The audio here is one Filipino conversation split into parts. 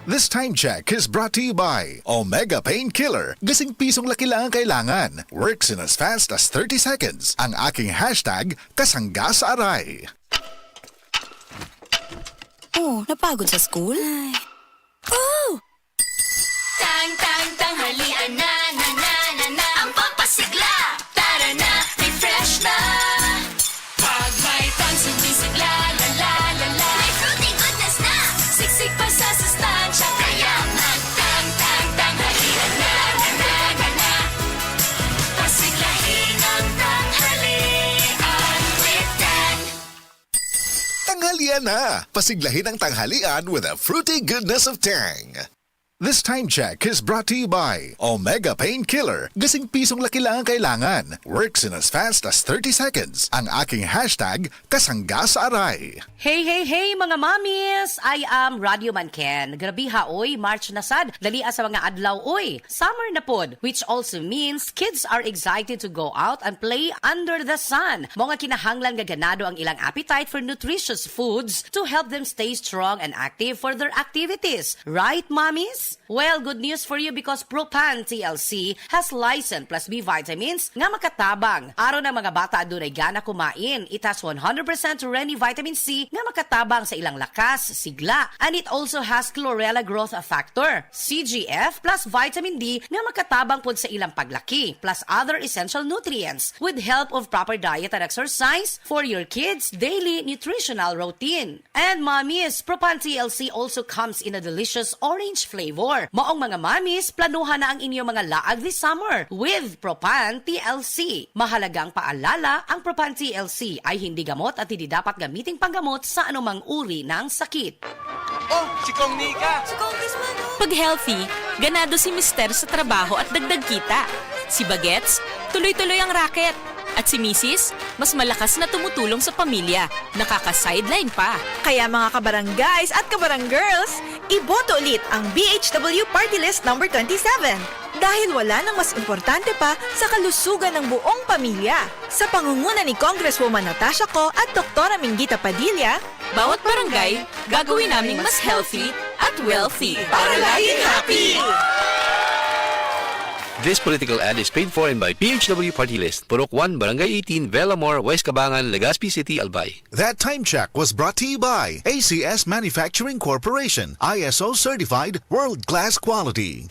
This time check is brought to you by Omega Painkiller. Gasing pisong laki lang ang kailangan. Works in as fast as 30 seconds. Ang aking hashtag, kasangga sa aray. Oh, napagod sa school? Ay. Oh! Tanghalian na, ang pampasigla. Tara na, refresh na. Pag may tangs, hindi sigla, la. May fruity goodness na. Siksik pa sa sustansya. Kaya tanghalian na. Pasiglahin ang tanghalian with Dan. Tanghalian na! Pasiglahin ang tanghalian with a fruity goodness of Tang. This time check is brought to you by Omega Painkiller. Gasing pisong laki lang ang kailangan. Works in as fast as 30 seconds. Ang aking hashtag, kasangga sa aray. Hey mga mamis! I am Radio Manken. Grabe ha, oy, March na sad. Dalia sa mga adlaw, oy. Summer na pod, which also means kids are excited to go out and play under the sun. Mga kinahanglan gaganado ang ilang appetite for nutritious foods to help them stay strong and active for their activities. Right, mamis? Well, good news for you because Propan TLC has Lysin plus B vitamins nga makatabang. Araw ng mga bata adunay gana kumain. It has 100% Reni vitamin C nga makatabang sa ilang lakas, sigla. And it also has Chlorella growth factor, CGF plus vitamin D nga makatabang pod sa ilang paglaki, plus other essential nutrients with help of proper diet and exercise for your kids' daily nutritional routine. And mommies, Propan TLC also comes in a delicious orange flavor. Maong mga mamis, planuhan na ang inyong mga laag this summer with Propan TLC. Mahalagang paalala, ang Propan TLC ay hindi gamot at hindi dapat gamiting panggamot sa anumang uri ng sakit. Oh, si Kong Nika! Si Congressman, oh. Pag healthy, ganado si Mister sa trabaho at dagdag kita. Si Bagets, tuloy-tuloy ang racket. At si Mrs., mas malakas na tumutulong sa pamilya. Nakaka-sideline pa. Kaya mga kabarangays at kabaranggirls, iboto ulit ang BHW Party List number 27. Dahil wala nang mas importante pa sa kalusugan ng buong pamilya. Sa pangunguna ni Congresswoman Natasha Co at Dr. Minggita Padilla, Bawat barangay, gagawin naming mas healthy at wealthy. para laging happy! This political ad is paid for and by PHW Party List, Purok 1, Barangay 18, Velamor, West Cabangan, Legazpi City, Albay. That time check was brought to you by ACS Manufacturing Corporation. ISO certified, world-class quality.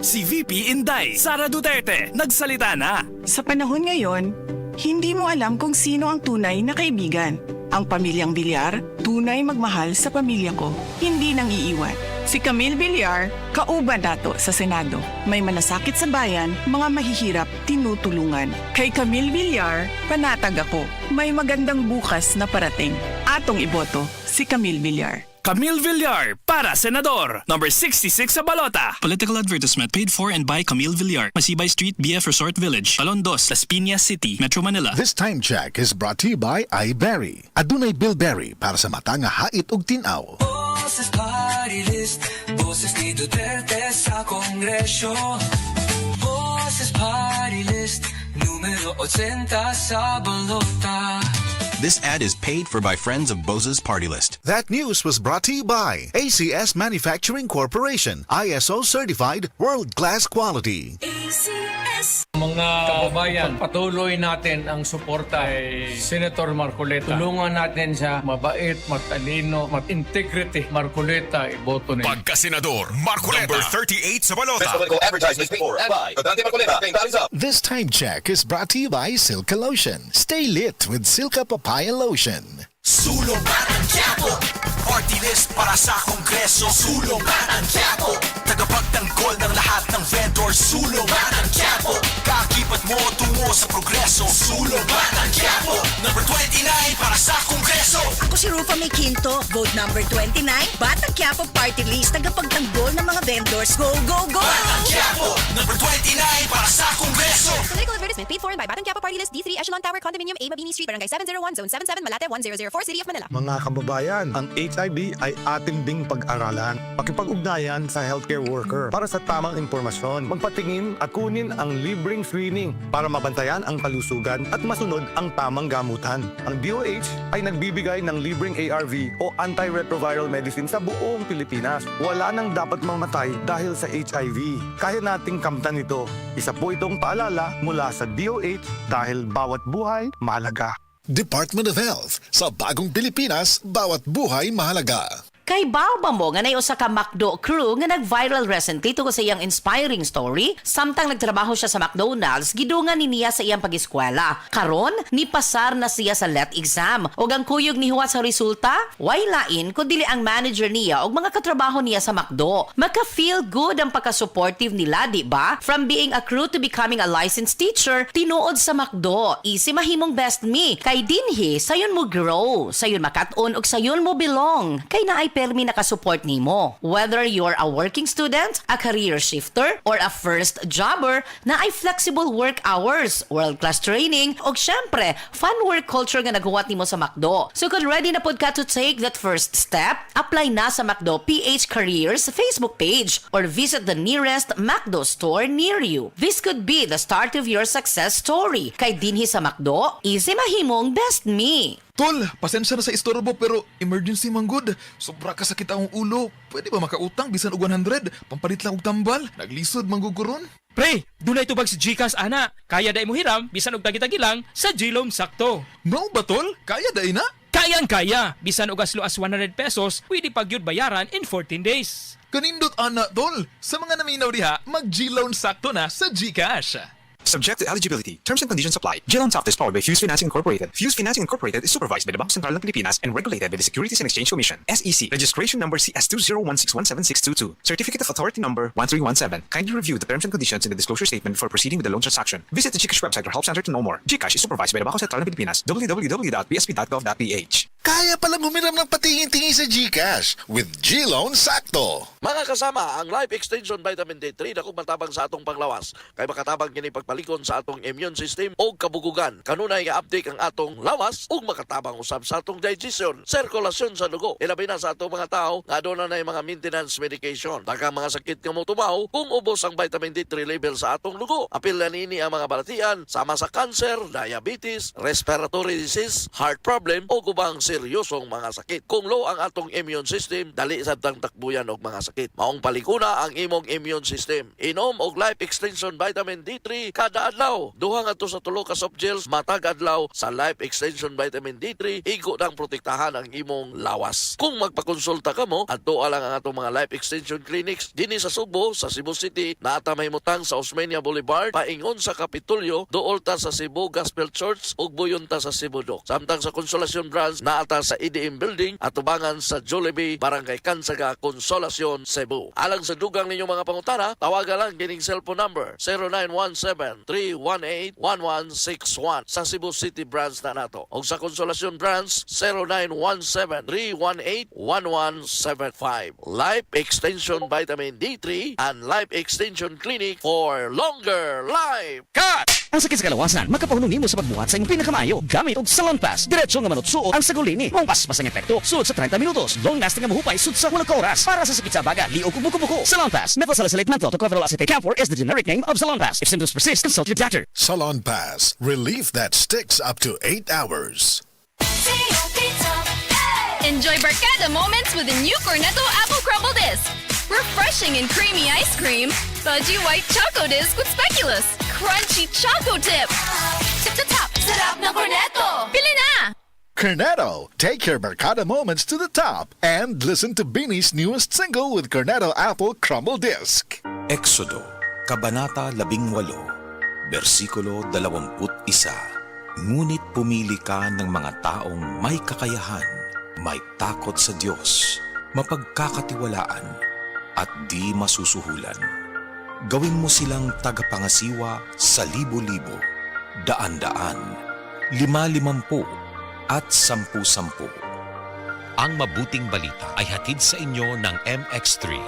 Si VP Inday, Sara Duterte, nagsalita na. Sa panahon ngayon, hindi mo alam kung sino ang tunay na kaibigan. Ang pamilyang Villar, tunay magmahal sa pamilya ko, hindi nang iiwan. Si Camille Villar, kauban dato sa Senado. May malasakit sa bayan, mga mahihirap, tinutulungan. Kay Camille Villar, panatag ako. May magandang bukas na parating. Atong iboto, si Camille Villar. Camille Villar, para Senador, number 66 sa balota. Political advertisement paid for and by Camille Villar, Masibay Street, BF Resort Village, Alondos, Las Piñas City, Metro Manila. This time check is brought to you by iBerry. Adunay Bilberry para sa mata nga hait ug tinaw. Boses Party List, boses ni Duterte sa Kongresyo. Boses Party List, numero 80 sa balota. This ad is paid for by friends of Bose's Party List. That news was brought to you by ACS Manufacturing Corporation. ISO certified, world-class quality. Mga kababayan, patuloy natin ang suporta kay Senator Marcoleta. Tulungan natin siya, mabait, matalino, mat-integrity. Marcoleta, iboto niya. Pagka-Senador, Marcoleta, number 38 sa balota. This time check is brought to you by Silka Lotion. Stay lit with Silka Papaya Lotion. Sulungan ang Quiapo, Party List para sa Kongreso. Sulungan ang Quiapo, tagapagtanggol ng lahat ng vendors. Sulungan ang Quiapo, kakibat mo tungo sa progreso. Sulungan ang Quiapo, number 29 para sa Kongreso. Ako si Rufa May Quinto, vote number 29, Batang Quiapo Party List, tagapagtanggol ng mga vendors. Go, go, go! Batang Quiapo, number 29 para sa Kongreso. Tuloy ko advertisement paid for by Batang Quiapo Party List D3 Echelon Tower Condominium A Mabini Street Barangay 701 Zone 77 Malate 1004 City of Manila. Mga kababayan, ang HIV ay atin ding pag-aralan. Pakipag-ugnayan sa healthcare worker para sa tamang impormasyon. Magpatingin at kunin ang libreng screening para mabantayan ang kalusugan at masunod ang tamang gamutan. Ang DOH ay nagbibigay ng libreng ARV o antiretroviral medicine sa buong Pilipinas. Wala nang dapat mamatay dahil sa HIV. Kaya nating kamtan ito. Isa po itong paalala mula sa DOH dahil bawat buhay mahalaga. Department of Health. Sa bagong Pilipinas, bawat buhay mahalaga. Kay Bawba mo nga nay usa ka McDo crew nga nag-viral recently tungkol sa iyang inspiring story, samtang nagtrabaho siya sa McDonald's, gidungan ni niya sa iyang pag-eskwela. Karon, nipasar na siya sa LET exam. O ang kuyog ni huwat sa resulta, way lain kundi ang manager niya o mga katrabaho niya sa McDo. Magka-feel good ang pagka-supportive nila, di ba? From being a crew to becoming a licensed teacher, tinuod sa McDo. Easy mahimong best me. Kay dinhi, sayon mo grow, sayon makat-on ug sayon mo belong. Kay naay permi nakasupport nimo. Whether you're a working student, a career shifter, or a first jobber, na ay flexible work hours, world-class training, o syempre, fun work culture nga naghuwat nimo sa McDo. So kung ready na pod ka to take that first step, apply na sa McDo PH Careers Facebook page or visit the nearest McDo store near you. This could be the start of your success story. Kay dinhi sa McDo, easy mahimong best me. Tol, pasensya na sa istorbo pero emergency man good. Sobra ka sakit akong ulo. Pwede ba makautang bisan og 100? Pampalit lang og tambal. Naglisod mangguguron. Pre, dunay tubag si GCash ana. Kaya day mo hiram bisan og tagi-tagi lang sa G-Loan sakto. No ba tol? Kaya day na? Kaya. Bisan og as low as 100 pesos, pwede pa gyud bayaran in 14 days. Kanindot ana tol. Sa mga naminaw diha, mag G-Loan sakto na sa GCash. Subject to eligibility. Terms and conditions apply. G-Loan Soft is powered by Fuse Financing Incorporated. Fuse Financing Incorporated is supervised by the Bangko Sentral ng Pilipinas and regulated by the Securities and Exchange Commission. SEC. Registration number CS2016176622. Certificate of Authority number 1317. Kindly review the terms and conditions in the disclosure statement before proceeding with the loan transaction. Visit the GCash website or help center to know more. GCash is supervised by the Bangko Sentral ng Pilipinas. www.bsp.gov.ph. Kaya palang humiram ng patingin-tingin sa GCash with G-Loan Sakto. Mga kasama, ang Life Extension Vitamin D3 na matabang sa atong panglawas. Kay makatabang kini pagpalikon sa atong immune system o kabugugan. Kanunay nga update ang atong lawas ug makatabang usab sa atong digestion, sirkulasyon sa dugo. Ilabi na sa atong mga tao nga aduna nay mga maintenance medication. Daghang mga sakit nga motumaw kung ubos ang vitamin D3 level sa atong dugo. Apil na nini ang mga balatian sama sa cancer, diabetes, respiratory disease, heart problem o gubang seryosong mga sakit. Kung low ang atong immune system, dali sa takbuyan og mga sakit. Maong palikuna ang imong immune system. Inom og Life Extension Vitamin D3 kada adlaw. Duha nga to sa tulo ka soft gels matag adlaw sa Life Extension Vitamin D3, igo nang protektahan ang imong lawas. Kung magpakonsulta ka mo, adto lang ang atong mga Life Extension Clinics dinhi sa Subo, sa Cebu City, naata mahimutang sa Osmeña Boulevard, paingon sa Kapitolyo, duol ta sa Cebu Gospel Church ug buyon ta sa Cebu Doc. Samtang sa Consolacion Branch naata sa EDM Building at tubangan sa Jollibee, Barangay Kansaga, Consolacion, Cebu. Alang sa dugang ninyong mga pangutana, tawagan lang kining cellphone number 0917-318-1161 sa Cebu City Branch na nato. O sa Consolacion Branch 0917-318-1175. Life Extension Vitamin D3 and Life Extension Clinic for longer life. Cut! Ang sakit sa kalawasan, magkapahunong nimo sa pagbuhat sa inyong pinakamayo. Gamit og Salon Pass. Diretso nga manutsuot ang sagulini. Mong pas-pasang epekto. Suot sa 30 minutos. Long-lasting nga mahupay. Suot sa walang oras. Para sa sakit sa baga, liog ug buko-buko. Salon Pass. Methosalicylate menthol tocopherol acetate camphor is the generic name of Salon Pass. If symptoms persist, consult your doctor. Salon Pass. Relief that sticks up to 8 hours. Enjoy barkada moments with the new Cornetto Apple Crumble Disc. Refreshing and creamy ice cream, fudgy white choco disc with speculoos, crunchy choco tip. Tip to top, sarap ng Cornetto. Pili na! Cornetto, take your barkada moments to the top and listen to Beanie's newest single with Cornetto Apple Crumble Disc. Exodo, Kabanata 18, versikulo 21. Ngunit pumili ka ng mga taong may kakayahan, may takot sa Diyos, mapagkakatiwalaan, at di masusuhulan. Gawin mo silang tagapangasiwa sa libo-libo, daan-daan, 5-50 at 10-10. Ang mabuting balita ay hatid sa inyo ng MX3.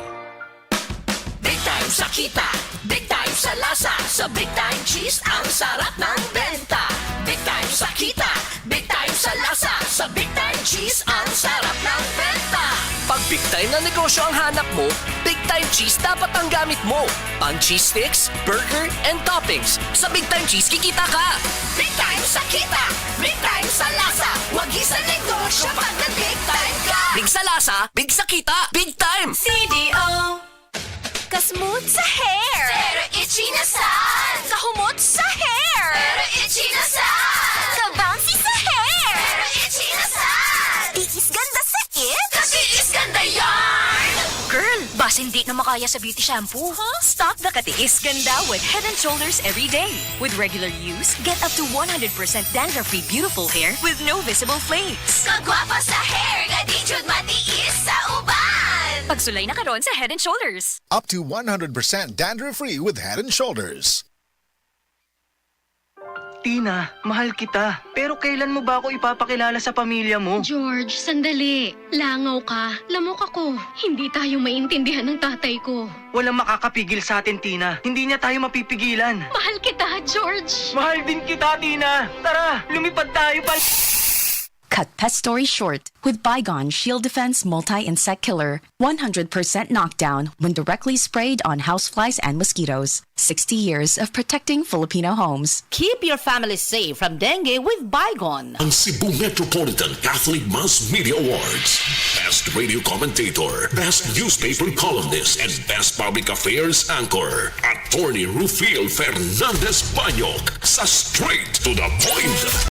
Big time sa kita! Big time sa lasa, sa Big Time Cheese, ang sarap ng benta. Big Time sa kita, Big Time sa lasa, sa Big Time Cheese, ang sarap ng benta. Pag Big Time na negosyo ang hanap mo, Big Time Cheese dapat ang gamit mo. Pang cheese sticks, burger, and toppings. Sa Big Time Cheese, kikita ka. Big Time sa kita, Big Time sa lasa, wag sa negosyo pag nag-Big Time ka. Big sa lasa, big sa kita, Big Time! CDO. Kasmooth sa hair, pero itchy na sad. Kahumot sa hair, pero itchy na sad. Kabouncy sa hair, pero itchy na sad. Tiis ganda sa it, katiis ganda yarn. Girl, bas hindi na makaya sa beauty shampoo. Stop the katiis ganda with Head & Shoulders every day. With regular use, get up to 100% dandruff-free beautiful hair with no visible flakes. Kagwapa sa hair, gadijud matiis sa uban. Pagsulay na karon sa Head & Shoulders. Up to 100% dandruff-free with Head & Shoulders. Tina, mahal kita. Pero kailan mo ba ako ipapakilala sa pamilya mo? George, sandali. Langaw ka. Lamok ako. Hindi tayo maintindihan ng tatay ko. Walang makakapigil sa atin, Tina. Hindi niya tayo mapipigilan. Mahal kita, George. Mahal din kita, Tina. Tara, lumipad tayo pa. Cut pet story short with Bygone Shield Defense Multi-Insect Killer. 100% knockdown when directly sprayed on houseflies and mosquitoes. 60 years of protecting Filipino homes. Keep your family safe from dengue with Bygone. Ang Cebu Metropolitan Catholic Mass Media Awards. Best Radio Commentator, Best Newspaper Columnist, and Best Public Affairs Anchor. Attorney Rufil Fernandez Banyok sa Straight to the Point.